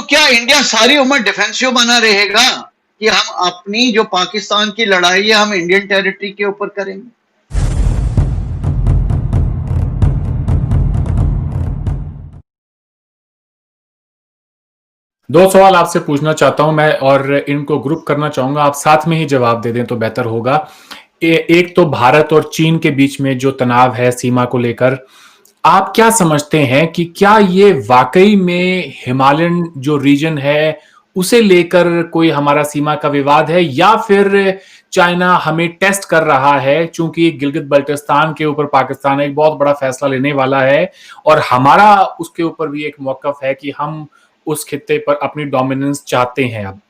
क्या इंडिया सारी उम्र डिफेंसिव बना रहेगा कि हम अपनी जो पाकिस्तान की लड़ाई है हम इंडियन टेरिटरी के ऊपर करेंगे? दो सवाल आपसे पूछना चाहता हूं मैं और इनको ग्रुप करना चाहूंगा, आप साथ में ही जवाब दे दें तो बेहतर होगा। एक तो भारत और चीन के बीच में जो तनाव है सीमा को लेकर, आप क्या समझते हैं कि क्या ये वाकई में हिमालयन जो रीजन है उसे लेकर कोई हमारा सीमा का विवाद है, या फिर चाइना हमें टेस्ट कर रहा है, चूंकि गिलगित बल्टिस्तान के ऊपर पाकिस्तान एक बहुत बड़ा फैसला लेने वाला है और हमारा उसके ऊपर भी एक मौकफ है कि हम उस खित्ते पर अपनी डोमिनेंस चाहते हैं अब।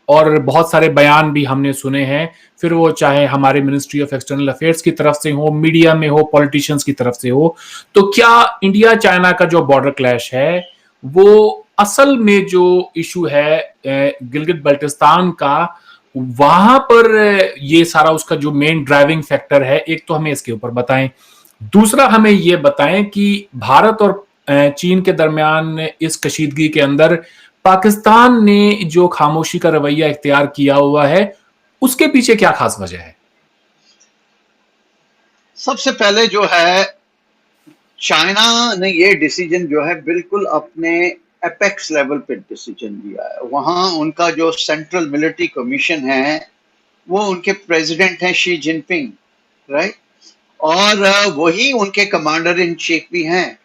और बहुत सारे बयान भी हमने सुने हैं, फिर वो चाहे हमारे मिनिस्ट्री ऑफ एक्सटर्नल अफेयर्स की तरफ से हो, मीडिया में हो, पॉलिटिशियंस की तरफ से हो। तो क्या इंडिया चाइना का जो बॉर्डर क्लैश है वो असल में जो इशू है गिलगित बल्टिस्तान का, वहां पर ये सारा उसका जो मेन ड्राइविंग फैक्टर है, एक तो हमें इसके ऊपर बताएं। दूसरा हमें ये बताएं कि भारत और चीन के दरमियान इस कशीदगी के अंदर पाकिस्तान ने जो खामोशी का रवैया इख्तियार किया हुआ है, उसके पीछे क्या खास वजह है? सबसे पहले जो है, चाइना ने ये डिसीजन जो है बिल्कुल अपने एपेक्स लेवल पे डिसीजन लिया है। वहां उनका जो सेंट्रल मिलिट्री कमीशन है वो उनके प्रेसिडेंट हैं शी जिनपिंग, राइट? और वही उनके कमांडर इन चीफ भी हैं।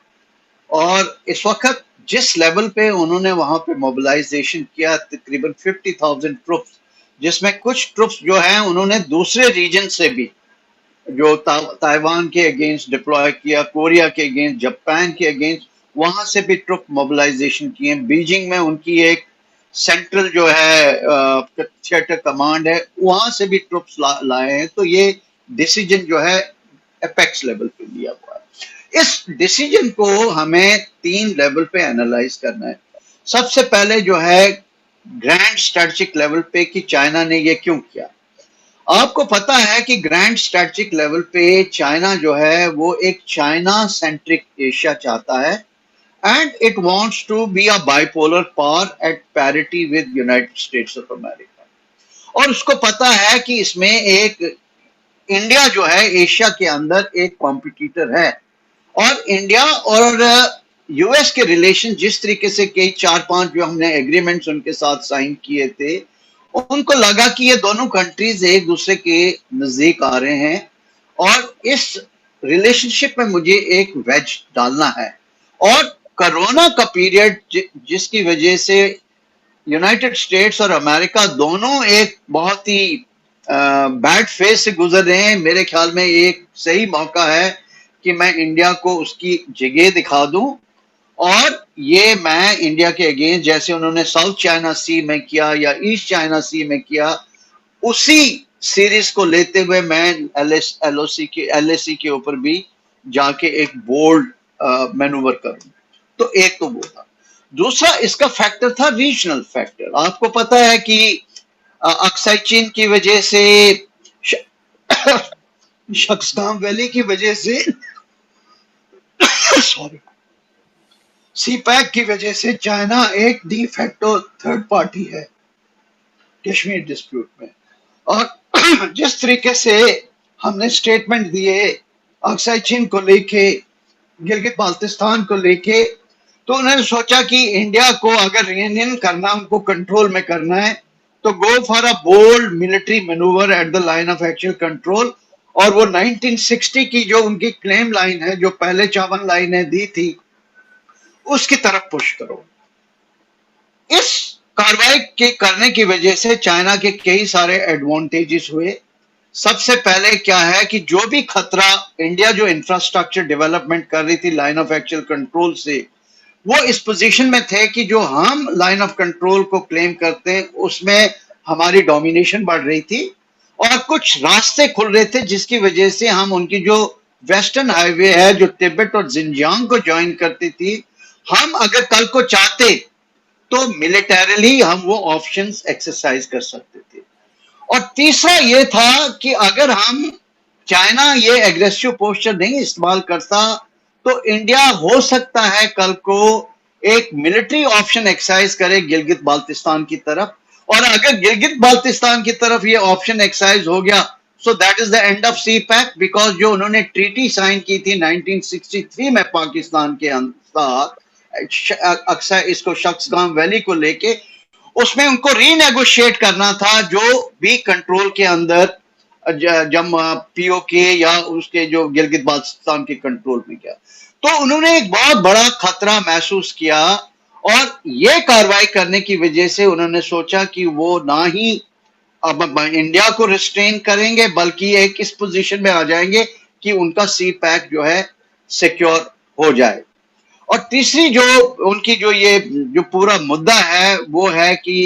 और इस वक्त जिस लेवल पे उन्होंने वहां पे मोबिलाइजेशन किया, तकरीबन 50,000 ट्रुप्स, जिसमें कुछ ट्रुप्स जो हैं उन्होंने दूसरे रीजन से भी, जो ताइवान के अगेंस्ट डिप्लॉय किया, कोरिया के अगेंस्ट, जापान के अगेंस्ट, वहां से भी ट्रुप मोबिलाइजेशन किए। बीजिंग में उनकी एक सेंट्रल जो है थिएटर कमांड है, वहां से भी ट्रुप्स लाए हैं। तो ये डिसीजन जो है एपेक्स लेवल पे लिया हुआ है। इस डिसीजन को हमें 3 लेवल पे एनालाइज करना है। सबसे पहले जो है ग्रैंड स्ट्रेटेजिक लेवल पे कि चाइना ने ये क्यों किया। आपको पता है कि ग्रैंड स्ट्रेटेजिक लेवल पे चाइना जो है वो एक चाइना सेंट्रिक एशिया चाहता है, and it wants to be a bipolar power at parity with United States of America. और उसको पता है कि इसमें एक इंडिया जो है एशिया के अंदर एक कॉम्पिटिटर है, और इंडिया और यूएस के रिलेशन जिस तरीके से कई 4-5 जो हमने एग्रीमेंट्स उनके साथ साइन किए थे, उनको लगा कि ये दोनों कंट्रीज एक दूसरे के नजदीक आ रहे हैं और इस रिलेशनशिप में मुझे एक वेज डालना है। और कोरोना का पीरियड जिसकी वजह से यूनाइटेड स्टेट्स और अमेरिका दोनों एक बहुत ही बैड फेज से गुजर रहे हैं। मेरे ख्याल में एक सही मौका है कि मैं इंडिया को उसकी जगह दिखा दूं, और ये मैं इंडिया के अगेंस्ट जैसे उन्होंने साउथ चाइना सी में किया या ईस्ट चाइना सी में किया, उसी सीरीज को लेते हुए मैं एलएसी के ऊपर भी जाके एक बोल्ड मैनूवर करूं। तो एक तो वो था। दूसरा इसका फैक्टर था रीजनल फैक्टर। आपको पता है कि अक्साई चीन की वजह से, शक्सगाम वैली की वजह से, सॉरी, सीपैक की वजह से चाइना एक डी फैक्टो थर्ड पार्टी है कश्मीर डिस्प्यूट में। और जिस तरीके से हमने स्टेटमेंट दिए अक्साई चीन को लेके, गिलगित बाल्टिस्तान को लेके, तो उन्होंने सोचा कि इंडिया को अगर रियूनियन करना, उनको कंट्रोल में करना है, तो go for a bold military manoeuvre at the line of actual control. और वो 1960 की जो उनकी क्लेम लाइन है, जो पहले 54 लाइनें दी थी, उसकी तरफ पुश करो। इस कार्रवाई के करने की वजह से चाइना के कई सारे एडवांटेजेस हुए। सबसे पहले क्या है कि जो भी खतरा इंडिया जो इंफ्रास्ट्रक्चर डेवलपमेंट कर रही थी लाइन ऑफ एक्चुअल कंट्रोल से, वो इस पोजीशन में थे कि जो हम लाइन ऑफ कंट्रोल को क्लेम करते हैं उसमें हमारी डोमिनेशन बढ़ रही थी, और कुछ रास्ते खुल रहे थे जिसकी वजह से हम उनकी जो वेस्टर्न हाईवे है जो तिब्बत और जिनजियांग को ज्वाइन करती थी, हम अगर कल को चाहते तो मिलिटरीली हम वो ऑप्शंस एक्सरसाइज कर सकते थे। और तीसरा ये था कि अगर हम चाइना ये एग्रेसिव पोस्चर नहीं इस्तेमाल करता, तो इंडिया हो सकता है कल को एक मिलिट्री ऑप्शन एक्सरसाइज करे गिलगित बाल्टिस्तान की तरफ, और अगर गिलगित बाल्टिस्तान की तरफ ये ऑप्शन एक्सरसाइज हो गया, so that is the end of CPEC, because जो उन्होंने ट्रीटी साइन की थी 1963 में पाकिस्तान के साथ, अक्सर इसको शख्सगाम वैली को लेके, उसमें उनको रीनेगोशिएट करना था जो भी कंट्रोल के अंदर जब पीओके या उसके जो गिलगित बाल्टिस्तान के कंट्रोल में गया, तो उन्होंने एक बहुत बड़ा खतरा महसूस किया, और ये कार्रवाई करने की वजह से उन्होंने सोचा कि वो ना ही अब इंडिया को रिस्ट्रेन करेंगे, बल्कि एक इस पोजीशन में आ जाएंगे कि उनका सी पैक जो है सिक्योर हो जाए। और तीसरी जो उनकी जो ये जो पूरा मुद्दा है वो है कि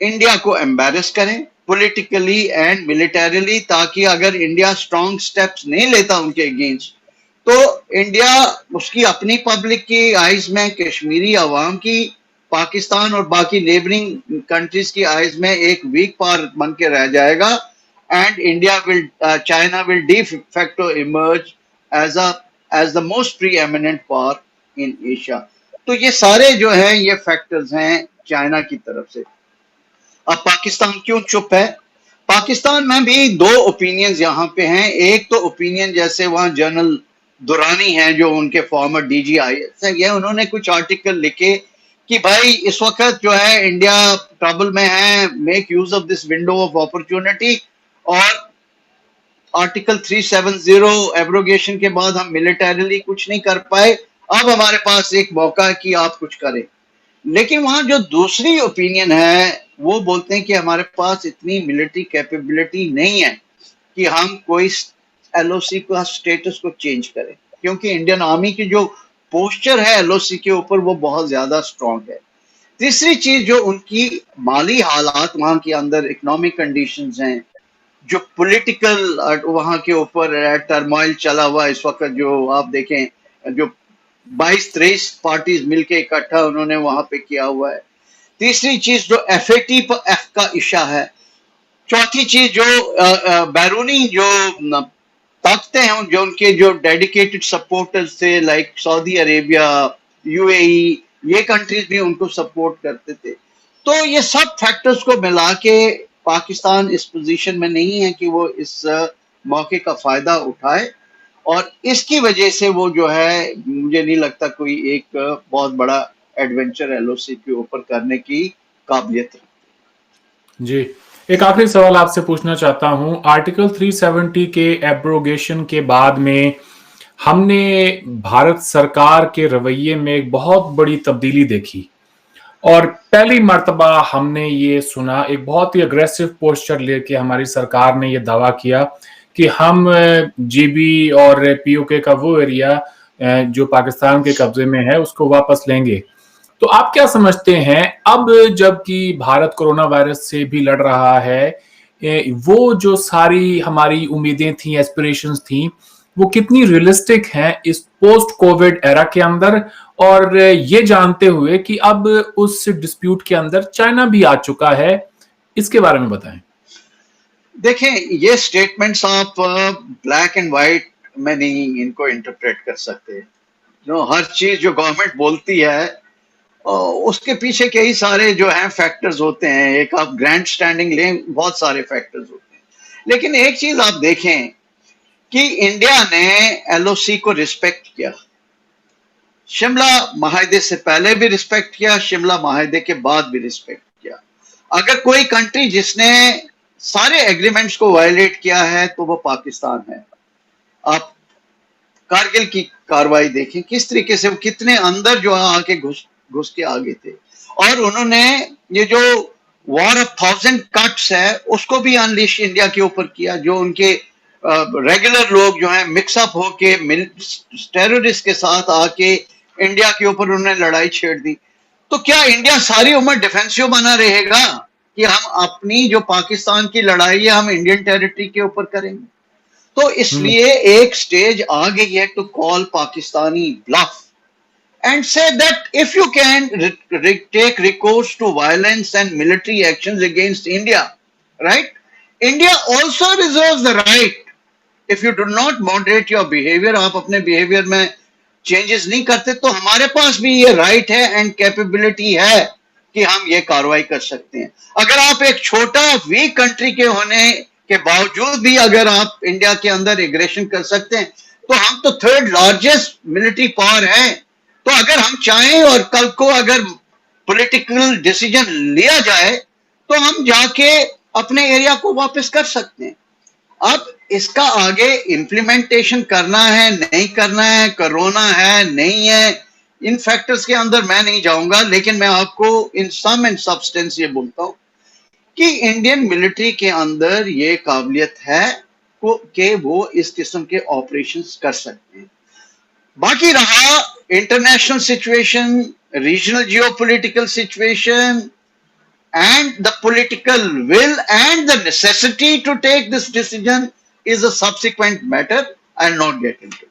इंडिया को एम्बेरस करें पॉलिटिकली एंड मिलिटरीली, ताकि अगर इंडिया स्ट्रॉन्ग स्टेप्स नहीं लेता उनके अगेंस्ट, तो इंडिया उसकी अपनी पब्लिक की आइज में, कश्मीरी अवाम की, पाकिस्तान और बाकी नेबरिंग कंट्रीज की आइज में एक वीक पावर बन के रह जाएगा, and India will China will de facto emerge as the most preeminent power in Asia. तो ये सारे जो हैं ये फैक्टर्स हैं चाइना की तरफ से। अब पाकिस्तान क्यों चुप है? पाकिस्तान में भी दो ओपिनियंस यहाँ पे हैं। एक तो ओपिनियन जैसे वहाँ जनरल दुरानी है जो उनके फॉर्मर DGIS है, ये उन्होंने कुछ आर्टिकल लिखे कि भाई इस वक्त जो है इंडिया ट्रबल में है, make use of this window of opportunity, और आर्टिकल 370 एब्रोगेशन के बाद हम मिलिटरीली कुछ नहीं कर पाए, अब हमारे पास एक मौका है कि आप कुछ करें। लेकिन वहां जो दूसरी ओपिनियन है वो बोलते हैं कि हमारे पास इतनी मिलिट्री कैपेबिलिटी नहीं है कि हम कोई LOC का स्टेटस को चेंज करें, क्योंकि इंडियन आर्मी की जो पोस्चर है LOC के ऊपर वो बहुत ज्यादा स्ट्रांग है। तीसरी चीज जो उनकी माली हालात वहां के अंदर इकोनॉमिक कंडीशंस हैं, जो पॉलिटिकल वहां के ऊपर टर्मोइल चला हुआ इस वक्त, जो आप देखें जो 22-23 पार्टीज मिलके इकट्ठा उन्होंने वहां पे किया हुआ है। तीसरी चीज जो FATF का इशा है। चौथी चीज जो बैरूनी जो ताकतें हैं, जो उनके जो डेडिकेटेड सपोर्टर्स थे लाइक सऊदी अरेबिया, UAE, ये कंट्रीज भी उनको सपोर्ट करते थे। तो ये सब फैक्टर्स को मिला के पाकिस्तान इस पोजीशन में नहीं है कि वो इस मौके का फायदा उठाए, और इसकी वजह से वो जो है मुझे नहीं लगता कोई एक बहुत बड़ा एडवेंचर LOC के ऊपर करने की काबिलियत है। जी, एक आखिरी सवाल आपसे पूछना चाहता हूं। आर्टिकल 370 के एब्रोगेशन के बाद में हमने भारत सरकार के रवैये में एक बहुत बड़ी तब्दीली देखी, और पहली मर्तबा हमने ये सुना, एक बहुत ही अग्रेसिव पोस्चर लेके हमारी सरकार ने ये दावा किया कि हम GB और POK का वो एरिया जो पाकिस्तान के कब्जे में है उसको वापस लेंगे। तो आप क्या समझते हैं, अब जबकि भारत कोरोना वायरस से भी लड़ रहा है, वो जो सारी हमारी उम्मीदें थी, एस्पिरेशंस थी, वो कितनी रियलिस्टिक हैं इस पोस्ट कोविड एरा के अंदर, और ये जानते हुए कि अब उस डिस्प्यूट के अंदर चाइना भी आ चुका है, इसके बारे में बताएं। देखें, ये स्टेटमेंट्स आप ब्लैक एंड व्हाइट में नहीं इनको इंटरप्रेट कर सकते। जो हर चीज जो गवर्नमेंट बोलती है उसके पीछे कई सारे जो हैं फैक्टर्स होते हैं। एक आप ग्रैंड स्टैंडिंग लें, बहुत सारे फैक्टर्स होते हैं। लेकिन एक चीज आप देखें कि इंडिया ने LOC को रिस्पेक्ट किया, शिमला माहिदे से पहले भी रिस्पेक्ट किया, शिमला माहिदे के बाद भी रिस्पेक्ट किया। अगर कोई कंट्री जिसने सारे एग्रीमेंट्स को वायलेट किया है तो वो पाकिस्तान है। आप कारगिल की कार्रवाई देखें, किस तरीके से वो कितने अंदर जो आके घुस के आगे थे, और उन्होंने ये जो वॉर ऑफ 1000 कट्स है उसको भी अनलिश इंडिया के ऊपर किया। जो उनके रेगुलर लोग जो हैं मिक्सअप होके टेररिस्ट के साथ आके इंडिया के ऊपर उन्होंने लड़ाई छेड़ दी। तो क्या इंडिया सारी उम्र डिफेंसिव बना रहेगा कि हम अपनी जो पाकिस्तान की लड़ाई है हम इंडियन टेरिटरी के ऊपर करेंगे? तो इसलिए एक स्टेज आ गई है to call Pakistani bluff and say that if you can take recourse to violence and military actions against India, right? India also reserves the right, if you do not moderate your behavior, आप अपने behavior में changes नहीं करते तो हमारे पास भी ये right है एंड कैपेबिलिटी है कि हम ये कार्रवाई कर सकते हैं। अगर आप एक छोटा वीक कंट्री के होने के बावजूद भी अगर आप इंडिया के अंदर एग्रेशन कर सकते हैं, तो हम तो थर्ड लार्जेस्ट मिलिट्री पावर है। तो अगर हम चाहें और कल को अगर पॉलिटिकल डिसीजन लिया जाए तो हम जाके अपने एरिया को वापस कर सकते हैं। अब इसका आगे इम्प्लीमेंटेशन करना है नहीं करना है, कोरोना है नहीं है, इन फैक्टर्स के अंदर मैं नहीं जाऊंगा, लेकिन मैं आपको इन सम एंड सब्सटेंस ये बोलता हूं कि इंडियन मिलिट्री के अंदर ये काबिलियत है कि वो इस किस्म के ऑपरेशंस कर सकते हैं। बाकी रहा international situation, regional geopolitical situation, and the political will and the necessity to take this decision is a subsequent matter. I'll not get into it.